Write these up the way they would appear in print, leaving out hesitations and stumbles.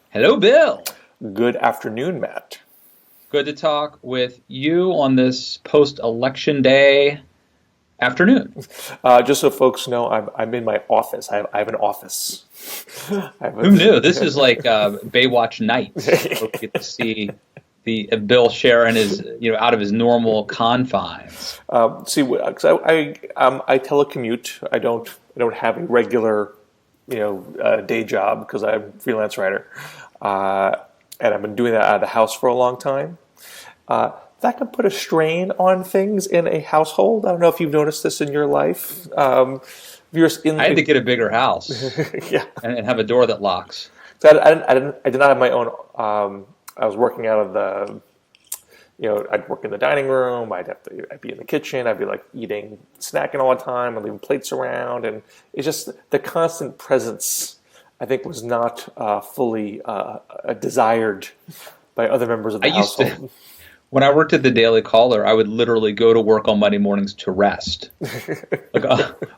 Hello, Bill. Good afternoon, Matt. Good to talk with you on this post-election day afternoon. Just so folks know, I'm in my office. I have an office. I have Who knew? This a, is like Baywatch Nights, where we get to see the Bill Scher in his, out of his normal confines. see, 'cause I telecommute. I don't have a regular, day job because I'm a freelance writer, uh, and I've been doing that out of the house for a long time. That can put a strain on things in a household. I don't know if you've noticed this in your life. If you're in, I had to get a bigger house yeah. and have a door that locks. So I did not have my own. I was working out of the, I'd work in the dining room. I'd be in the kitchen. I'd be like eating, snacking all the time, and leaving plates around, and it's just the constant presence. I think was not fully desired by other members of I the used to, household. when I worked at the Daily Caller, I would literally go to work on Monday mornings to rest. Like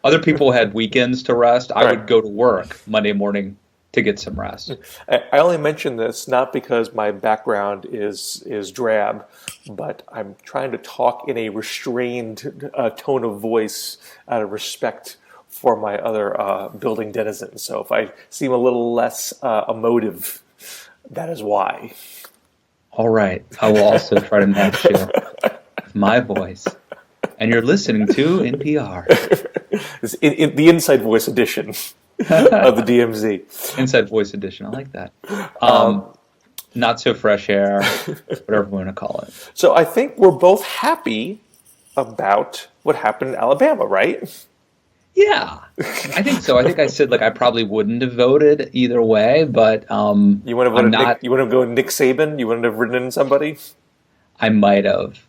other people had weekends to rest. I Right. would go to work Monday morning to get some rest. I only mention this not because my background is drab, but I'm trying to talk in a restrained tone of voice out of respect for my other building denizens. So if I seem a little less emotive, that is why. All right. I will also try to match you with my voice. And you're listening to NPR. It's in the Inside Voice edition of the DMZ. Inside Voice Edition. I like that. Not so fresh air, whatever we want to call it. So I think we're both happy about what happened in Alabama, right? Yeah, I think so. I think I said I probably wouldn't have voted either way, but You want to I'm vote not. You want to go Nick Saban? You wouldn't have written in somebody? I might have,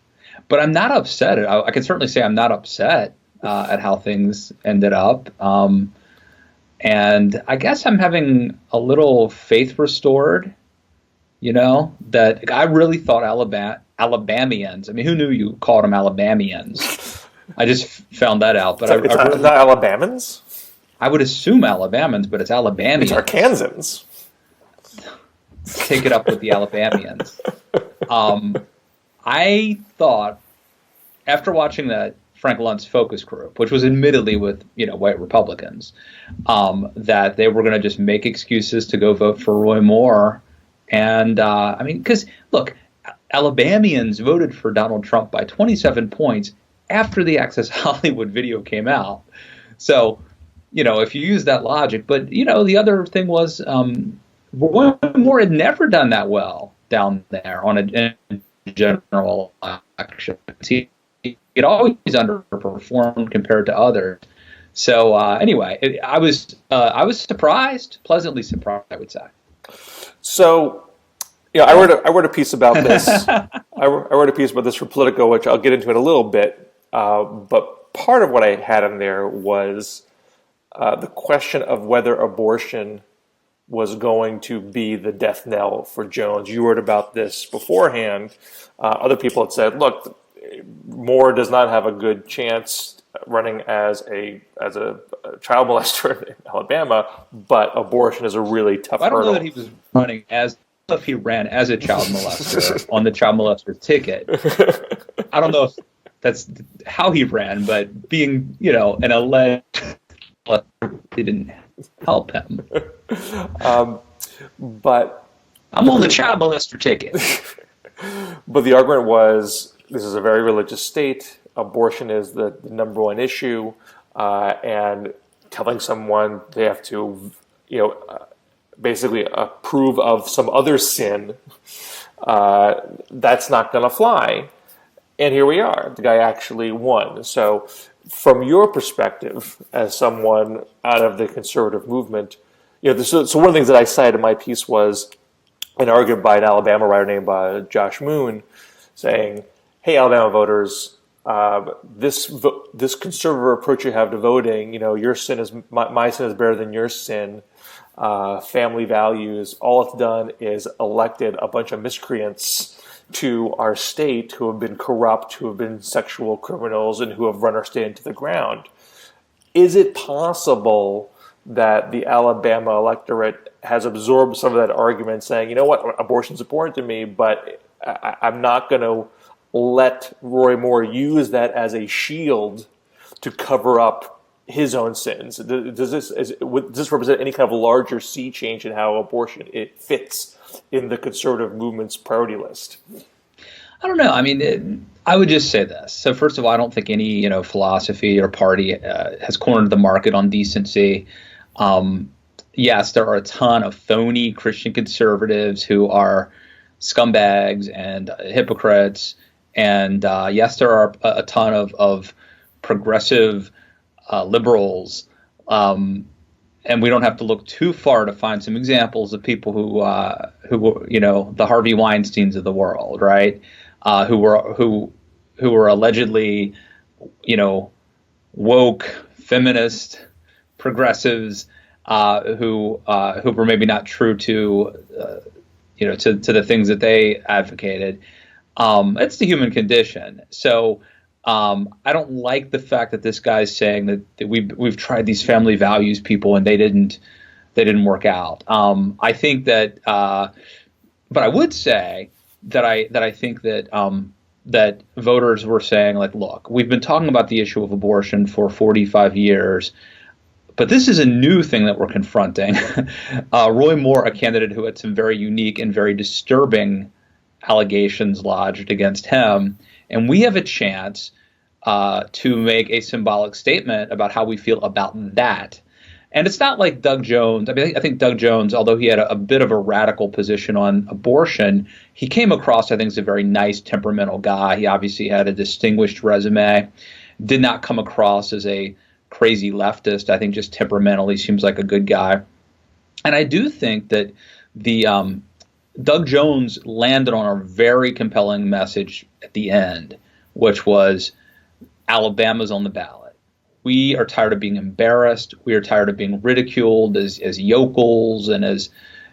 but I'm not upset. I can certainly say I'm not upset at how things ended up. And I guess I'm having a little faith restored, that I really thought Alabamians. I mean, who knew you called them Alabamians? I just found that out, but It's I not, really, not Alabamans. I would assume Alabamians, but it's It's Alabamians. Arkansans. Take it up with the Alabamians. I thought after watching that Frank Luntz focus group, which was admittedly with white Republicans, that they were going to just make excuses to go vote for Roy Moore. And I mean, because look, Alabamians voted for Donald Trump by 27 points after the Access Hollywood video came out. So, if you use that logic, but the other thing was Roy Moore had never done that well down there in a general election. It always underperformed compared to others. So anyway, I was surprised, pleasantly surprised, I would say. So, I wrote a piece about this. I wrote a piece about this for Politico, which I'll get into in a little bit. But part of what I had in there was the question of whether abortion was going to be the death knell for Jones. You wrote about this beforehand. Other people had said, look, Moore does not have a good chance running as a child molester in Alabama, but abortion is a really tough I don't know hurdle. that he was running as if he ran as a child molester on the child molester ticket. I don't know if that's how he ran, but being an alleged molester didn't help him. But I'm on the child molester ticket. But the argument was this is a very religious state. Abortion is the number one issue, and telling someone they have to, basically approve of some other sin, that's not going to fly. And here we are. The guy actually won. So, from your perspective, as someone out of the conservative movement, so one of the things that I cited in my piece was an argument by an Alabama writer named Josh Moon, saying, "Hey, Alabama voters, this conservative approach you have to voting, your sin is my sin is better than your sin. Family values. All it's done is elected a bunch of miscreants to our state who have been corrupt, who have been sexual criminals, and who have run our state into the ground. Is it possible that the Alabama electorate has absorbed some of that argument, saying, you know what, abortion's important to me, but I'm not going to let Roy Moore use that as a shield to cover up his own sins. Does this represent any kind of larger sea change in how abortion fits in the conservative movement's priority list? I don't know. I mean, I would just say this. So first of all, I don't think any philosophy or party has cornered the market on decency. Yes, there are a ton of phony Christian conservatives who are scumbags and hypocrites, and yes, there are a ton of progressive liberals, and we don't have to look too far to find some examples of people who the Harvey Weinsteins of the world, right? Who were allegedly, woke feminist progressives who were maybe not true to to the things that they advocated. It's the human condition. So I don't like the fact that this guy's saying that we've tried these family values people and they didn't work out. I think that, but I would say that I think that that voters were saying, like, look, we've been talking about the issue of abortion for 45 years. But this is a new thing that we're confronting. Roy Moore, a candidate who had some very unique and very disturbing allegations lodged against him, and we have a chance to make a symbolic statement about how we feel about that. And it's not like Doug Jones. I mean, I think Doug Jones, although he had a bit of a radical position on abortion, he came across, I think, as a very nice, temperamental guy. He obviously had a distinguished resume, did not come across as a crazy leftist. I think just temperamentally seems like a good guy. And I do think that the Doug Jones landed on a very compelling message at the end, which was Alabama's on the ballot. We are tired of being embarrassed. We are tired of being ridiculed as yokels and as,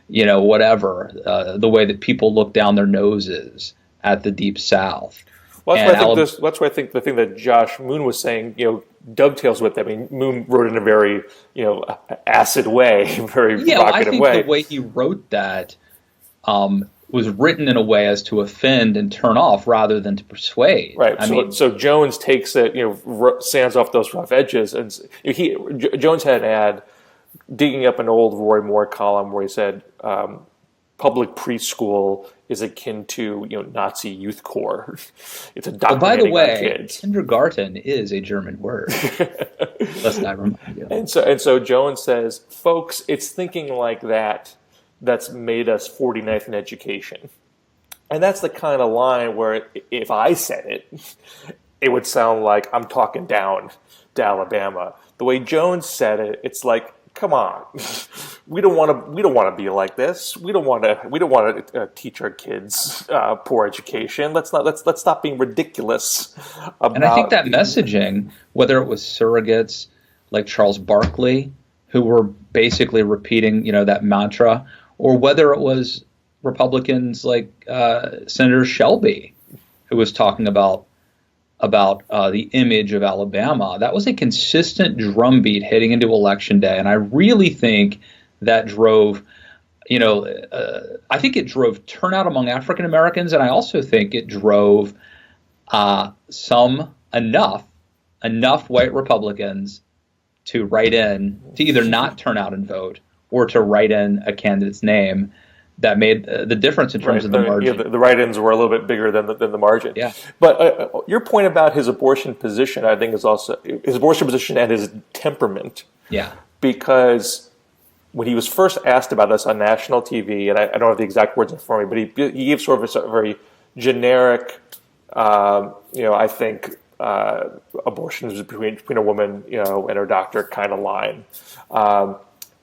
whatever, the way that people look down their noses at the Deep South. Well, that's why I think the thing that Josh Moon was saying, dovetails with that. I mean, Moon wrote in a very, acid way, very provocative way. I think the way he wrote that was written in a way as to offend and turn off rather than to persuade. Right. So Jones takes it, sands off those rough edges, and Jones had an ad digging up an old Roy Moore column where he said public preschool is akin to Nazi youth corps. It's indoctrinating by the on kids. Kindergarten is a German word. Let's not remind you. And so Jones says, folks, it's thinking like that that's made us 49th in education. And that's the kind of line where if I said it, it would sound like I'm talking down to Alabama. The way Jones said it, it's like, come on, we don't want to be like this. We don't want to teach our kids poor education. Let's stop being ridiculous. And I think that messaging, whether it was surrogates like Charles Barkley, who were basically repeating that mantra, or whether it was Republicans like Senator Shelby, who was talking about the image of Alabama, that was a consistent drumbeat heading into Election Day. And I really think that drove, I think it drove turnout among African Americans. And I also think it drove enough white Republicans to write in, to either not turn out and vote or to write in a candidate's name that made the difference in terms of the margin. The write-ins were a little bit bigger than the margin. Yeah. But your point about his abortion position, I think, is also his abortion position and his temperament. Yeah. Because when he was first asked about this on national TV, and I don't have the exact words in front of me, but he gave sort of a very generic, I think abortion is between a woman, and her doctor kind of line.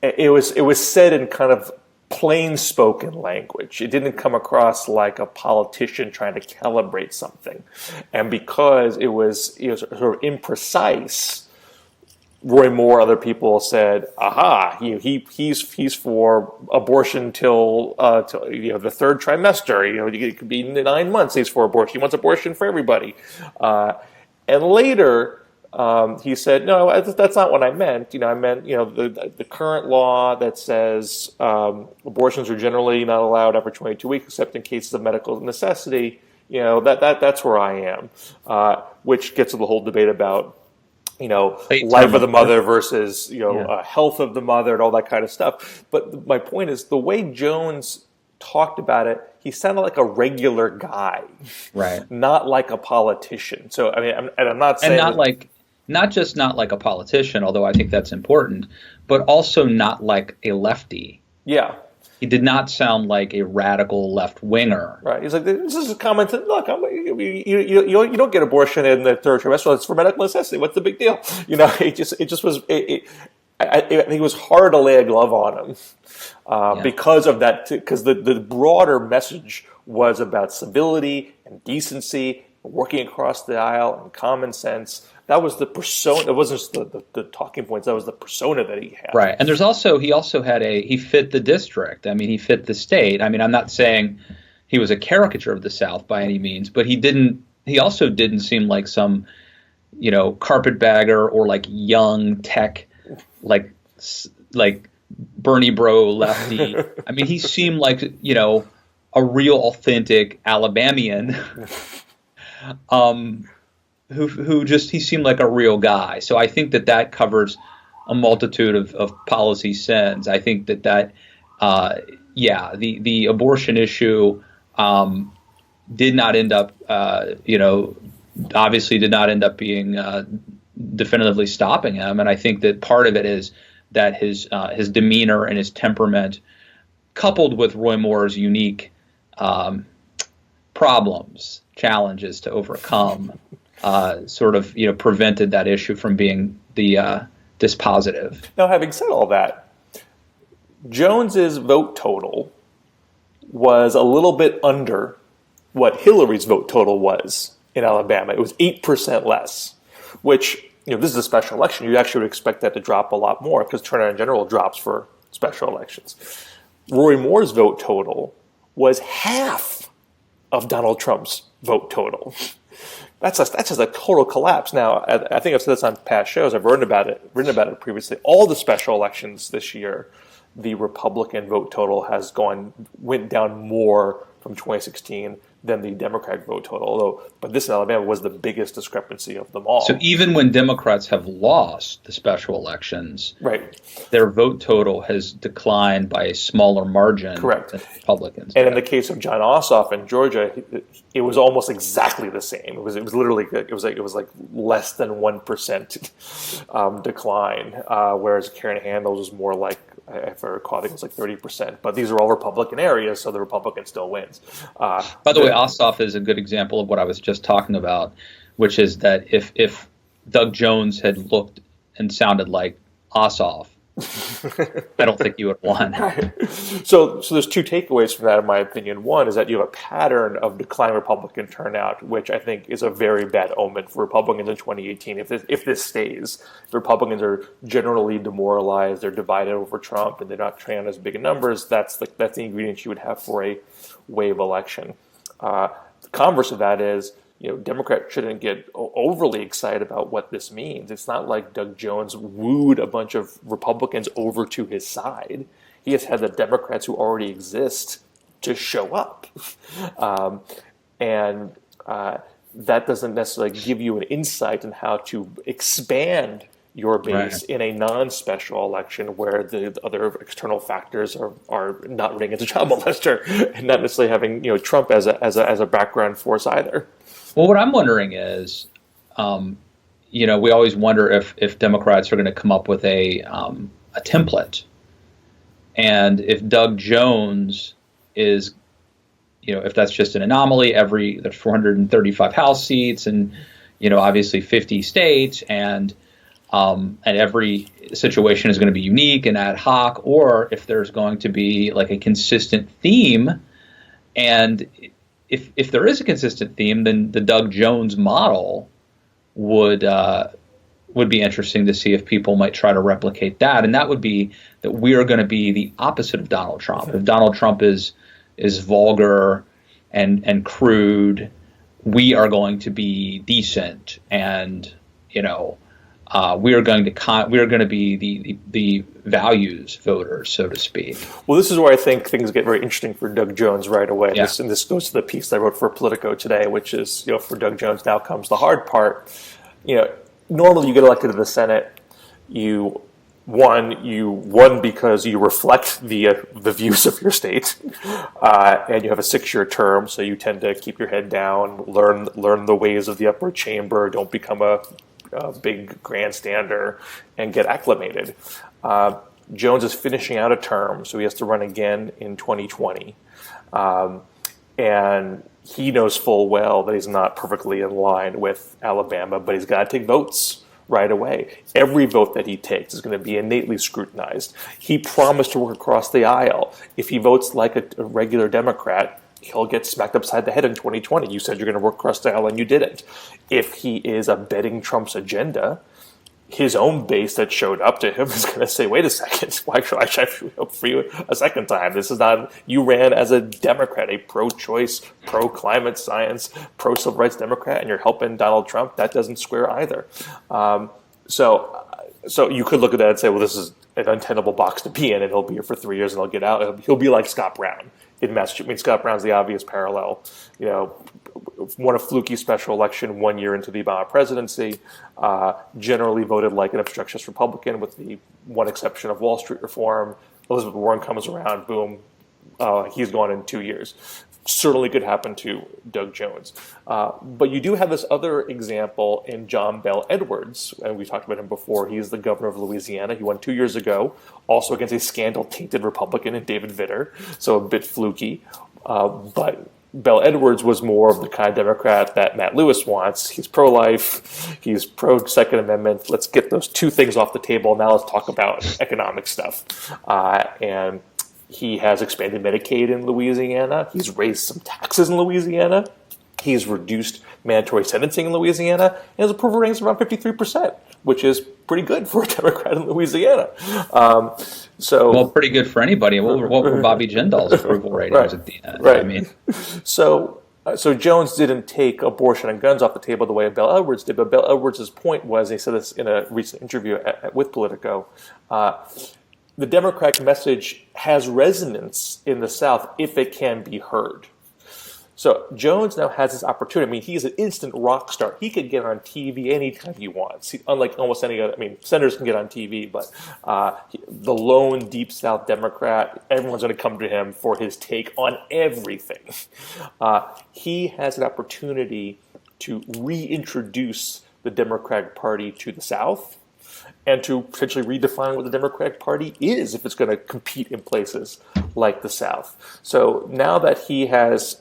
It was said in kind of plain spoken language. It didn't come across like a politician trying to calibrate something. And because it was sort of imprecise, Roy Moore, other people said, aha, he's for abortion till the third trimester. It could be 9 months he's for abortion. He wants abortion for everybody. And later, he said, no, that's not what I meant. I meant, the current law that says abortions are generally not allowed after 22 weeks, except in cases of medical necessity. That's where I am, which gets to the whole debate about, life of the mother versus, health of the mother and all that kind of stuff. But my point is the way Jones talked about it, he sounded like a regular guy, right? Not like a politician. So, I mean, I'm not saying... And not just not like a politician, although I think that's important, but also not like a lefty. Yeah. He did not sound like a radical left-winger. Right. He's like, this is a comment that, look, you don't get abortion in the third trimester. It's for medical necessity. What's the big deal? It just was... I think it was hard to lay a glove on him because of that. Because the broader message was about civility and decency, working across the aisle, and common sense. That was the persona. It wasn't just the talking points. That was the persona that he had. Right. And he also had he fit the district. I mean, he fit the state. I mean, I'm not saying he was a caricature of the South by any means, but he also didn't seem like some, carpetbagger or like young tech, like Bernie bro lefty. I mean, he seemed like, a real authentic Alabamian. He seemed like a real guy. So I think that covers a multitude of policy sins. I think the abortion issue did not end up, obviously did not end up being definitively stopping him. And I think that part of it is that his demeanor and his temperament, coupled with Roy Moore's unique challenges to overcome, prevented that issue from being the dispositive. Now, having said all that, Jones's vote total was a little bit under what Hillary's vote total was in Alabama. It was 8% less, which, this is a special election. You actually would expect that to drop a lot more because turnout in general drops for special elections. Roy Moore's vote total was half of Donald Trump's vote total. That's just a total collapse. Now, I think I've said this on past shows. I've written about it previously. All the special elections this year, the Republican vote total went down more from 2016 than the Democratic vote total. But this in Alabama was the biggest discrepancy of them all. So even when Democrats have lost the special elections, right, their vote total has declined by a smaller margin Correct. than Republicans. And in the case of John Ossoff in Georgia, it was almost exactly the same. It was literally like less than 1% decline, whereas Karen Handels was more like, if I recall, I think it was like 30%. But these are all Republican areas, so the Republican still wins. By the way, Ossoff is a good example of what I was just talking about, which is that if Doug Jones had looked and sounded like Ossoff, I don't think you would have won. Right. So there's two takeaways from that, in my opinion. One is that you have a pattern of declining Republican turnout, which I think is a very bad omen for Republicans in 2018. If this stays, the Republicans are generally demoralized, they're divided over Trump, and they're not turning out as big in numbers. That's the ingredient you would have for a wave election. The converse of that is, Democrats shouldn't get overly excited about what this means. It's not like Doug Jones wooed a bunch of Republicans over to his side. He has had the Democrats who already exist to show up. And that doesn't necessarily give you an insight on how to expand your base in a non-special election where the other external factors are not running as a child molester and not necessarily having Trump as a background force either. Well, what I'm wondering is, we always wonder if Democrats are going to come up with a template, and if Doug Jones is, if that's just an anomaly. There's 435 House seats, and obviously 50 states, and every situation is going to be unique and ad hoc, or if there's going to be like a consistent theme, and if there is a consistent theme, then the Doug Jones model would be interesting to see if people might try to replicate that, and that would be that we are going to be the opposite of Donald Trump. If Donald Trump is vulgar and crude, we are going to be decent and we are going to be the values voters, so to speak. Well, this is where I think things get very interesting for Doug Jones right away. Yeah. This goes to the piece I wrote for Politico today, which is, for Doug Jones, now comes the hard part. Normally you get elected to the Senate, you won because you reflect the views of your state, and you have a 6-year term, so you tend to keep your head down, learn the ways of the upper chamber, don't become a big grandstander, and get acclimated. Jones is finishing out a term, so he has to run again in 2020, and he knows full well that he's not perfectly in line with Alabama, but he's got to take votes right away. Every vote that he takes is going to be innately scrutinized. He promised to work across the aisle. If he votes like a regular Democrat, he'll get smacked upside the head in 2020. You said you're going to work across the aisle and you didn't. If he is abetting Trump's agenda, his own base that showed up to him is going to say, wait a second, why should I vote for you a second time? This is not, you ran as a Democrat, a pro-choice, pro-climate science, pro-civil rights Democrat, and you're helping Donald Trump. That doesn't square either. So you could look at that and say, well, this is an untenable box to be in, and he'll be here for 3 years and he'll get out. He'll be like Scott Brown in Massachusetts. I mean, Scott Brown's the obvious parallel. Won a fluky special election 1 year into the Obama presidency, generally voted like an obstructionist Republican with the one exception of Wall Street reform. Elizabeth Warren comes around, boom, he's gone in 2 years. Certainly could happen to Doug Jones. But you do have this other example in John Bel Edwards, and we talked about him before. He's the governor of Louisiana. He won 2 years ago, also against a scandal-tainted Republican in David Vitter, so a bit fluky. But Bel Edwards was more of the kind of Democrat that Matt Lewis wants. He's pro-life. He's pro-Second Amendment. Let's get those two things off the table. Now let's talk about economic stuff. And he has expanded Medicaid in Louisiana. He's raised some taxes in Louisiana. He's reduced mandatory sentencing in Louisiana. And his approval rating is around 53%, which is pretty good for a Democrat in Louisiana. Well, pretty good for anybody. What were Bobby Jindal's approval ratings at the end? Right. I mean, so Jones didn't take abortion and guns off the table the way Bel Edwards did, but Bel Edwards' point was, and he said this in a recent interview with Politico, the Democratic message has resonance in the South if it can be heard. So Jones now has this opportunity. I mean, he's an instant rock star. He could get on TV anytime he wants. Unlike almost any other, I mean, senators can get on TV, but the lone Deep South Democrat, everyone's going to come to him for his take on everything. He has an opportunity to reintroduce the Democratic Party to the South and to potentially redefine what the Democratic Party is if it's going to compete in places like the South. So now that he has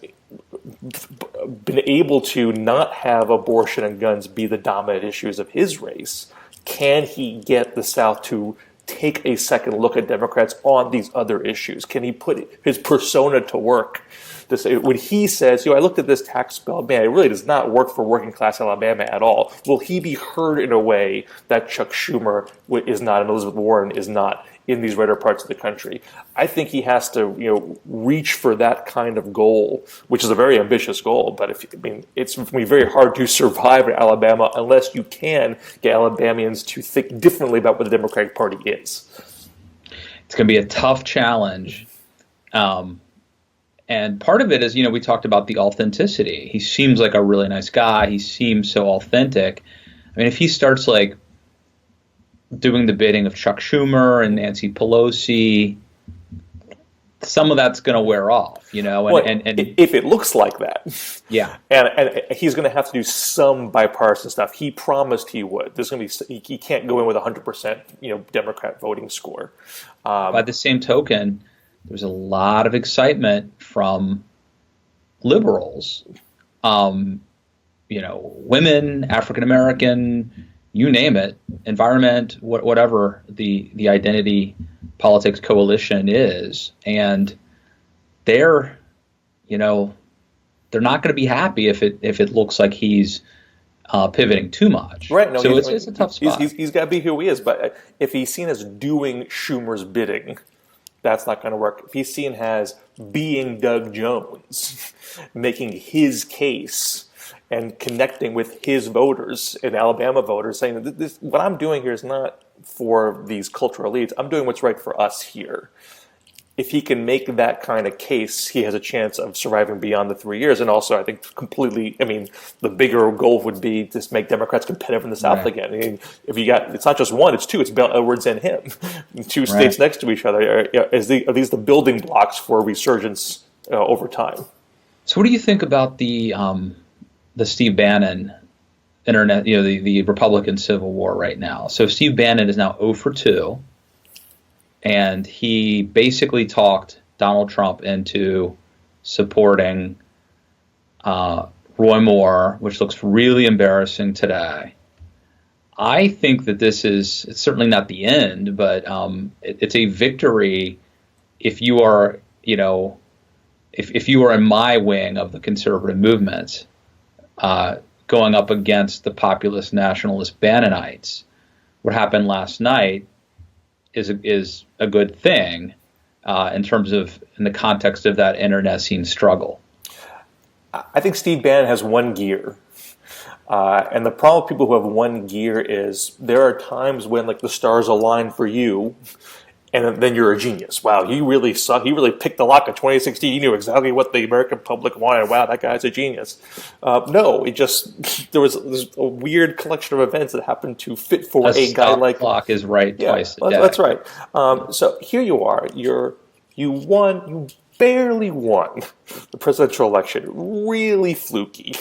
been able to not have abortion and guns be the dominant issues of his race, can he get the South to take a second look at Democrats on these other issues? Can he put his persona to work to say, when he says, I looked at this tax bill, man, it really does not work for working class Alabama at all. Will he be heard in a way that Chuck Schumer is not and Elizabeth Warren is not in these redder parts of the country? I think he has to, reach for that kind of goal, which is a very ambitious goal. But it's going to be very hard to survive in Alabama unless you can get Alabamians to think differently about what the Democratic Party is. It's going to be a tough challenge. And part of it is, we talked about the authenticity. He seems like a really nice guy. He seems so authentic. I mean, if he starts doing the bidding of Chuck Schumer and Nancy Pelosi, some of that's going to wear off, and if it looks like that. Yeah. And he's going to have to do some bipartisan stuff. He promised he would. There's going to be, he can't go in with 100%, Democrat voting score. By the same token, there's a lot of excitement from liberals, women, African American, you name it, environment, whatever the identity politics coalition is, and they're not going to be happy if it looks like he's pivoting too much. Right. No, so it's a tough spot. He's got to be who he is, but if he's seen as doing Schumer's bidding, that's not going to work. If he's seen as being Doug Jones, making his case, and connecting with his voters and Alabama voters, saying that this, what I'm doing here is not for these cultural elites. I'm doing what's right for us here. If he can make that kind of case, he has a chance of surviving beyond the 3 years. And also, I think the bigger goal would be to make Democrats competitive in the South again. I mean, if you got, it's not just one, it's two. It's Bill Edwards and him, two states next to each other. Are these the building blocks for resurgence over time? So, what do you think about the Steve Bannon internet? The Republican Civil War right now. So, Steve Bannon is now 0 for 2. And he basically talked Donald Trump into supporting Roy Moore, which looks really embarrassing today. I think that it's certainly not the end, but it's a victory if you are, if you are in my wing of the conservative movement, going up against the populist nationalist Bannonites. What happened last night is a good thing in the context of that internecine struggle. I think Steve Bannon has one gear. And the problem with people who have one gear is there are times when the stars align for you, and then you're a genius. Wow, he really sucked. He really picked the lock in 2016. He knew exactly what the American public wanted. Wow, that guy's a genius. No, there was a weird collection of events that happened to fit for a guy like... clock is right twice a day. That's right. So here you are. You barely won the presidential election. Really fluky.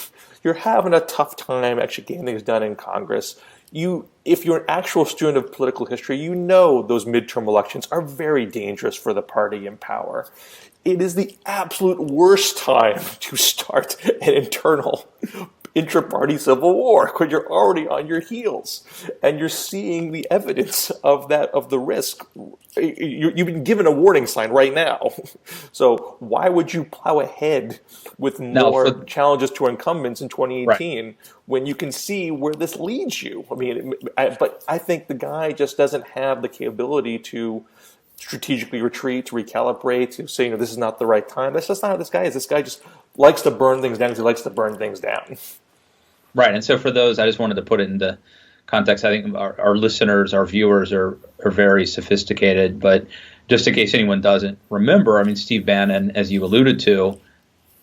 You're having a tough time actually getting things done in Congress. If you're an actual student of political history, you know those midterm elections are very dangerous for the party in power. It is the absolute worst time to start an internal intra-party civil war because you're already on your heels and you're seeing the evidence of the risk. You've been given a warning sign right now. So why would you plow ahead with more challenges to incumbents in 2018 when you can see where this leads you? But I think the guy just doesn't have the capability to strategically retreat, to recalibrate, to say, this is not the right time. That's just not how this guy is. This guy just likes to burn things down because he likes to burn things down. Right. And so for those, I just wanted to put it into context. I think our listeners, our viewers are very sophisticated. But just in case anyone doesn't remember, Steve Bannon, as you alluded to,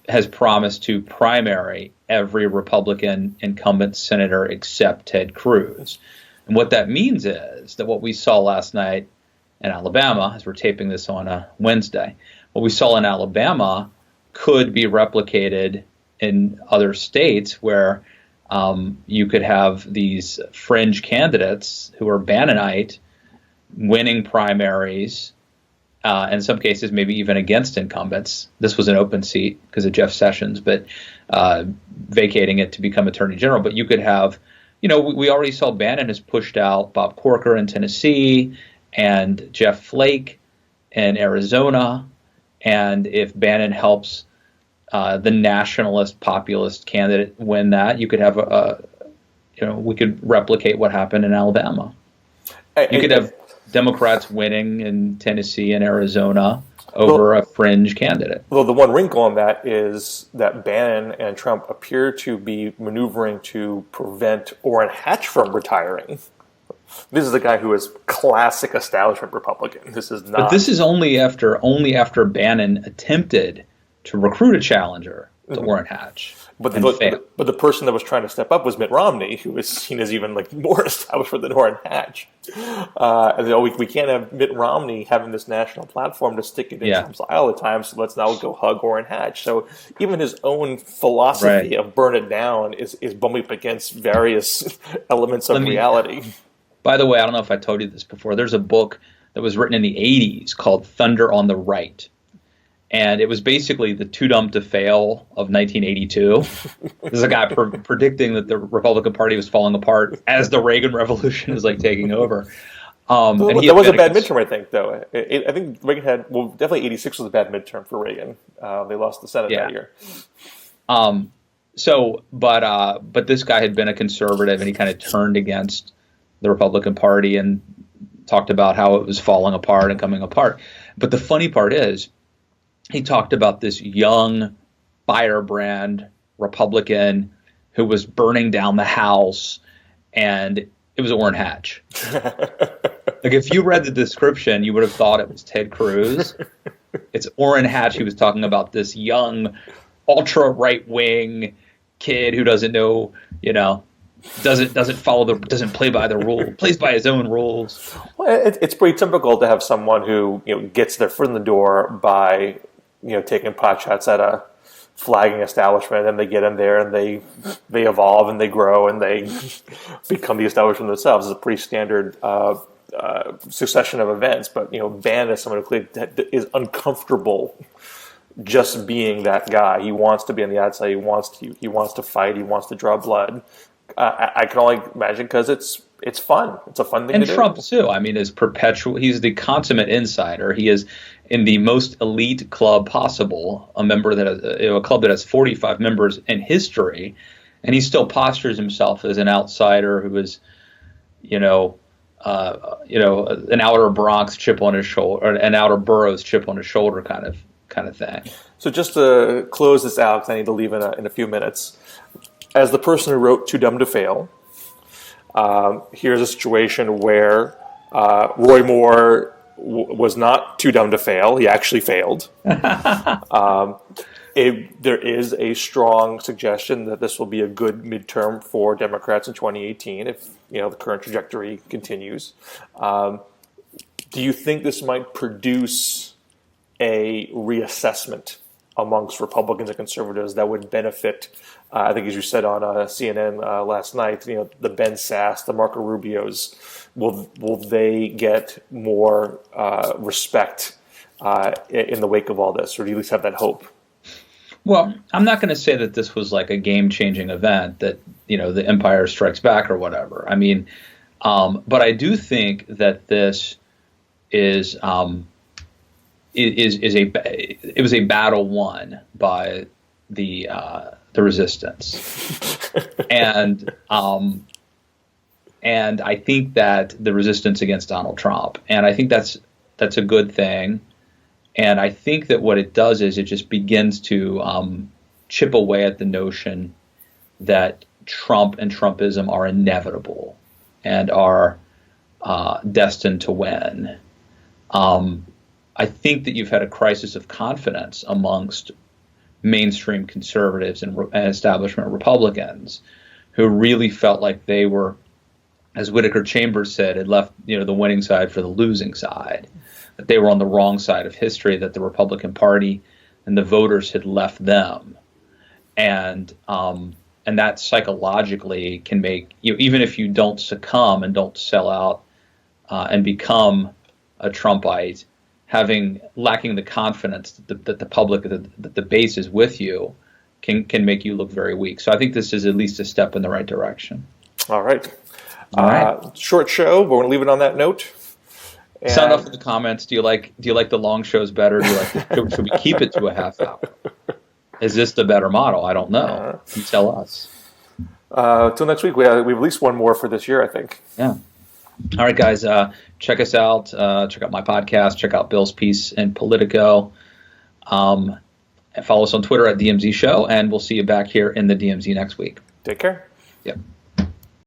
has promised to primary every Republican incumbent senator except Ted Cruz. And what that means is that what we saw last night in Alabama, as we're taping this on a Wednesday, what we saw in Alabama could be replicated in other states where you could have these fringe candidates who are Bannonite winning primaries, in some cases maybe even against incumbents. This was an open seat because of Jeff Sessions, but vacating it to become Attorney General. But you could have, we already saw Bannon has pushed out Bob Corker in Tennessee and Jeff Flake in Arizona. And if Bannon helps the nationalist populist candidate win that, you could have we could replicate what happened in Alabama. You could have Democrats winning in Tennessee and Arizona over a fringe candidate. Well, the one wrinkle on that is that Bannon and Trump appear to be maneuvering to prevent Orrin Hatch from retiring. This is a guy who is classic establishment Republican. This is not. But this is only after Bannon attempted to recruit a challenger to Orrin Hatch. But the person that was trying to step up was Mitt Romney, who is seen as even more established than Orrin Hatch. We can't have Mitt Romney having this national platform to stick it in Trump's eye all the time, so let's now go hug Orrin Hatch. So even his own philosophy of burn it down is bumping up against various elements of reality. By the way, I don't know if I told you this before. There's a book that was written in the 80s called Thunder on the Right. And it was basically the Too Dumb to Fail of 1982. This is a guy predicting that the Republican Party was falling apart as the Reagan Revolution was taking over. And that was a bad midterm, I think, though. I think Reagan had, definitely 86 was a bad midterm for Reagan. They lost the Senate that year. But this guy had been a conservative, and he kind of turned against the Republican Party and talked about how it was falling apart and coming apart. But the funny part is, he talked about this young firebrand Republican who was burning down the house, and it was Orrin Hatch. Like, if you read the description, you would have thought it was Ted Cruz. It's Orrin Hatch. He was talking about this young, ultra right wing kid who doesn't know, doesn't play by the rule, plays by his own rules. Well, it's pretty typical to have someone who gets their foot in the door by taking pot shots at a flagging establishment, and they get in there and they evolve and they grow and they become the establishment themselves. It's a pretty standard succession of events. But Bannon is someone who is uncomfortable just being that guy. He wants to be on the outside. He wants to fight. He wants to draw blood. I can only imagine because it's fun. It's a fun thing to do. And Trump too. I mean, is perpetual. He's the consummate insider. He is in the most elite club possible, a member that has, a club that has 45 members in history, and he still postures himself as an outsider who is, an outer Bronx chip on his shoulder, or an outer boroughs chip on his shoulder kind of thing. So just to close this out, because I need to leave in a few minutes. As the person who wrote Too Dumb to Fail, here's a situation where Roy Moore was not too dumb to fail. He actually failed. There is a strong suggestion that this will be a good midterm for Democrats in 2018 if the current trajectory continues. Do you think this might produce a reassessment amongst Republicans and conservatives that would benefit? I think, as you said on CNN last night, the Ben Sass, the Marco Rubios, will they get more respect in the wake of all this, or do you at least have that hope? Well, I'm not going to say that this was like a game-changing event, that the Empire Strikes Back or whatever. I mean, but I do think that this is it was a battle won by the resistance, and I think that the resistance against Donald Trump, and I think that's a good thing, and I think that what it does is it just begins to chip away at the notion that Trump and Trumpism are inevitable and are destined to win. I think that you've had a crisis of confidence amongst mainstream conservatives and establishment Republicans who really felt like they were, as Whittaker Chambers said, had left the winning side for the losing side, that they were on the wrong side of history, that the Republican Party and the voters had left them, and that psychologically can make even if you don't succumb and don't sell out and become a Trumpite, lacking the confidence that the public, that the base is with you, can make you look very weak. So I think this is at least a step in the right direction. All right. Short show, but we're going to leave it on that note. And sound off in the comments. Do you like the long shows better? Should we keep it to a half hour? Is this the better model? I don't know. You tell us. Till next week. We have at least one more for this year, I think. Yeah. All right, guys. Check us out. Check out my podcast. Check out Bill's piece in Politico. And follow us on Twitter at DMZ Show, and we'll see you back here in the DMZ next week. Take care. Yep.